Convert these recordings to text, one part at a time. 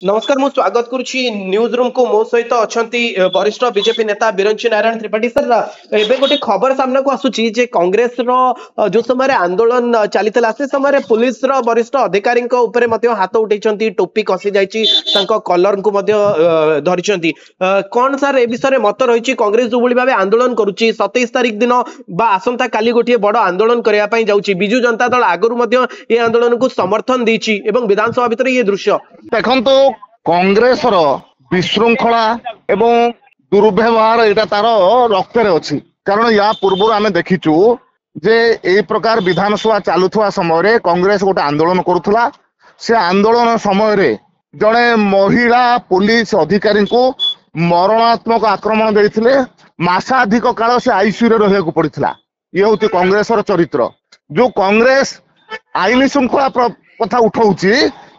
नमस्कार मु स्वागत करुछि न्यूज रूम को मो सहित अछंती वरिष्ठ बीजेपी नेता बिरंची नारायण त्रिपाठी सर एबे गोटे खबर सामना को आसुची जे कांग्रेस रो जो समय आंदोलन चलीतला से समय पुलिस रो वरिष्ठ अधिकारी ऊपर मध्य हाथ उठैछंती टोपी कसी जाइछि तांको कलर को मध्य धरिछंती कोन सर ए विषय मत रहिछि कांग्रेस जो भली भाबे आंदोलन करुछि 27 तारिख दिन बा आसंता काली गोटे बड़ आंदोलन करिया पई जाउछि बिजू जनता दल आगरु मध्य ए आंदोलन को समर्थन दैछि एवं विधानसभा भीतर ये दृश्य देखो कांग्रेस विशृंखला एवं दुर्व्यवहार यहाँ तार रक्त अच्छी कारण या पूर्व आम देखीचु जे ए प्रकार विधानसभा चलुवा समय कांग्रेस गोटे आंदोलन करुला से आंदोलन समय जड़े महिला पुलिस अधिकारी को मरणात्मक आक्रमण देते मासाधिक काल से आईसीयू रे रहा पड़ा ये हूँ कांग्रेस चरित्र जो कांग्रेस आईन श्रृंखला कथा उठाऊची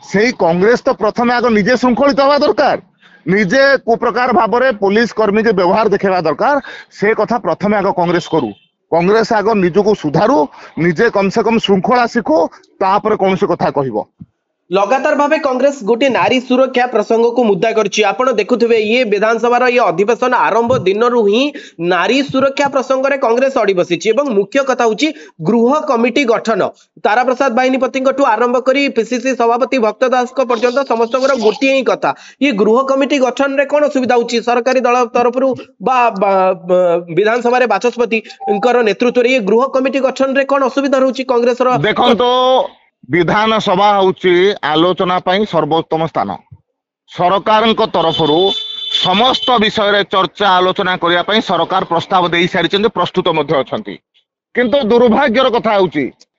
से कांग्रेस तो प्रथम आग निजे श्रृंखलित हवा दरकार निजे को प्रकार भाव में पुलिस कर्मी के व्यवहार देखा दरकार से कथा प्रथम आग कांग्रेस करू कांग्रेस आग निजको सुधारू निजे कम से कम श्रृंखला शिखु तापर कौन कथा कहबो लगातार भावे कांग्रेस गोटे नारी सुरक्षा प्रसंग को मुद्दा करछि आपण देखुथिबे ये विधानसभा रो ये अधिवेशन आरंभ दिन रु ही नारी सुरक्षा प्रसंग रे कांग्रेस अड़ी बसिछि एवं मुख्य कथा होछि गृह कमिटी गठन तारा प्रसाद बाहिनीपति ठू आरंभ करी पीसीसी सभापति भक्त दास को पर्यंत समस्त गोटे ही कथा ये गृह कमिटी गठन रे कोन सुविधा होछि सरकारी दल तरफ बा विधानसभा रे बाचस्पति नेतृत्व रे ये गृह कमिटी गठन रे कोन असुविधा रहउछि कांग्रेस रो देखो तो विधानसभा हूँ आलोचना सर्वोत्तम स्थान सरकार तरफ समस्त विषय चर्चा आलोचना करने सरकार प्रस्ताव दे सारी प्रस्तुत किंतु दुर्भाग्यर कथा हूँ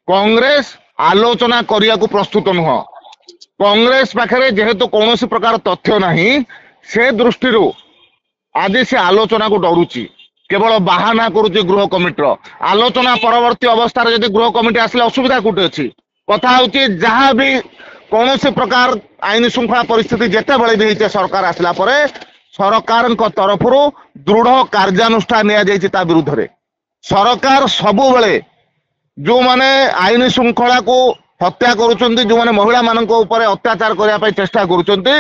कांग्रेस आलोचना करने को प्रस्तुत नुह कांग्रेस पाखे जेहेतु कौन प्रकार तथ्य नहीं से दृष्टि आज से आलोचना को डरुची केवल बाहाना करुच्ची गृह कमिटी आलोचना परवर्ती अवस्था गृह कमिटी आसले असुविधा कौटे अच्छी कथा हूँ जहाँ भी कौन प्रकार आईन श्रृंखला परिस्थिति जिते बड़े भी सरकार आसला सरकार तरफ दृढ़ कार्यानुष्ठान निया विरुद्ध रे सरकार सबु बेले जो माने आईन श्रृंखला को हत्या करुचंती जो माने महिला मानक ऊपर अत्याचार करने चेष्टा करुचंती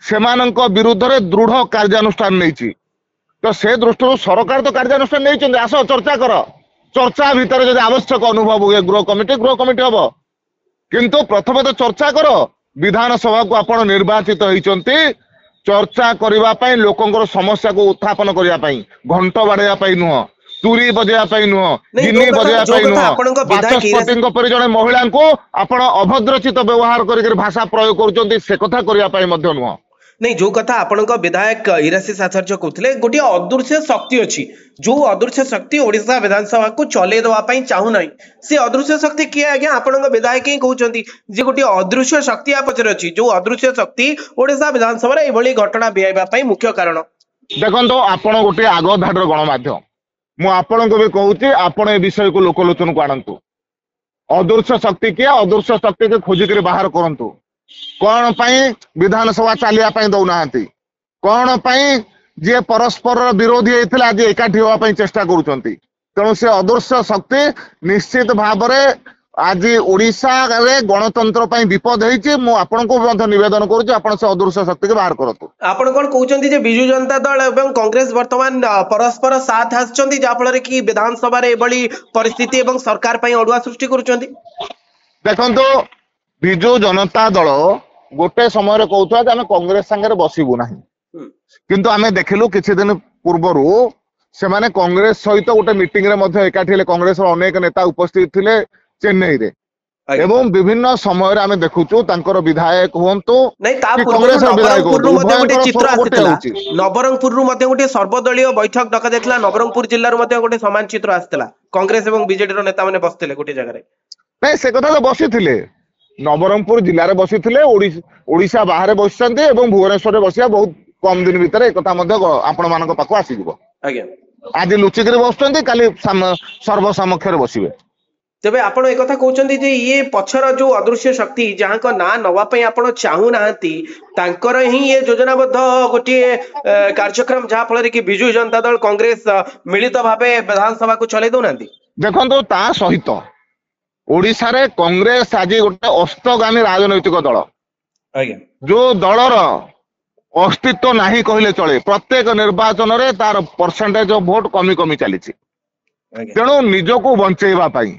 सेमानक विरुद्ध रे दृढ़ कार्यानुष्ठान नहीं तो से दृष्टि सरकार तो कार्यानुष्ठान नहीं आस चर्चा कर चर्चा भितर जब आवश्यक अनुभव हुए गृह कमिटी हम किंतु प्रथम तो चर्चा कर विधानसभा को आपण निर्वाचित होती चर्चा करने लोकंर समस्या को उत्थापन करने घंट बाड़ाई नुह तुरी बजाई नुह गिनी बजाई नुह बाचस्पति जड़े महिला को आपण अभद्रचित व्यवहार कर भाषा प्रयोग करने नुह नहीं जो कथा आपनक विधायक इराशीष आचार्य कहते गोटे अदृश्य शक्ति अच्छी जो अदृश्य शक्ति ओडिशा विधानसभा को चले दवाई चाहू ना से अदृश्य शक्ति किए आज्ञा आपनक विधायक ही कहते जे गोटे अदृश्य शक्ति आ पचर अच्छी जो अदृश्य शक्ति ओडिशा विधानसभा ये घटना बिहाई मुख्य कारण देखो आपण गोटे आग धाडर गणमाध्यम मुझे भी कहूँ आपण ए विषय को लोकलोचन को आणतु अदृश्य शक्ति किए अदृश्य शक्ति के खोजिक बाहर करंतु कौन पाई विधानसभा चलिया दौना कौन पाई जे परस्पर विरोधी होता आज एकाठी होगा चेष्टा करुँच तेणु से अदृश्य शक्ति निश्चित भाव आज ओडिशा रे गणतंत्र विपद होती निवेदन करुँ से अदृश्य शक्ति के बाहर करतु आपण कौन कहते जे बिजू जनता दल एवं कांग्रेस वर्तमान परस्पर साथ आसुचंती जा फल कि विधानसभा रे एभली परिस्थिति एवं सरकार अड़ुआ सृष्टि करुचंती देखंतु बिजू जनता दल गोटे समय कहता आम कांग्रेस सांगे बसबू ना किंतु आम देखिलु किछि दिन पूर्वर से माने कांग्रेस सहित गोटे मीटिंग रे एकाठी कांग्रेस अनेक नेता उपस्थित थिले चेन्नई रे एवं विभिन्न समय आम देखुचु तांकर विधायक हुंतु नवरंगपुर गोटे सर्वदलीय बैठक डका जायतिला नवरंगपुर जिल्ला गोटे समान चित्र आसला कांग्रेस एवं बीजेडी नेता माने बसथिले गोटे जगह नहीं से कथा तो बसी नवरंगपुर जिले में बसी ओडिशा बाहर बसी भुवनेश्वर बसिया बहुत कम दिन भितर एक आपण मान पाक आसीज आज लुचिक बसुँच काली सर्वसमक्ष बसवे तेबे आपण एक कथा कहउचंती जे ये पछर जो अदृश्य शक्ति जहां को ना नवा पई आपण चाहू नाहंती तांकर ही ये योजनाबद्ध गोटे कार्यक्रम जहां फल कि बिजू जनता दल कांग्रेस मिलित भावे विधानसभा को चले दउनांती देखंतु ता सहित ओडिशा रे कांग्रेस आज गोटे अस्तगामी राजनैतिक दल ଆଜ୍ଞା ଯୋଉ ଦଳର अस्तित्व नहीं कहले चले प्रत्येक निर्वाचन रे तार परसेंटेज ऑफ वोट कमी कमी चली ଆଜ୍ଞା तेणु निजको बंचेवा पाई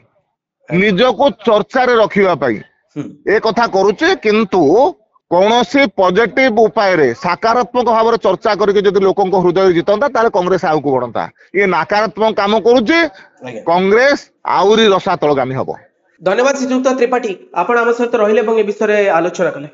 निजको चर्चा रे रखिवा पाई ए कथा करूचे किंतु कौनसी पॉजिटिव उपाय रे सकारात्मक भाव रे चर्चा करके जदि लोकन को हृदय जितंता ताले कांग्रेस आउ को बढ़ंता ये नकारात्मक काम करूचे कांग्रेस आउरी रसा तळगामी हबो। धन्यवाद श्रीजुक्त त्रिपाठी आपण आम सहित रहिले ए विषय आलोचना कले।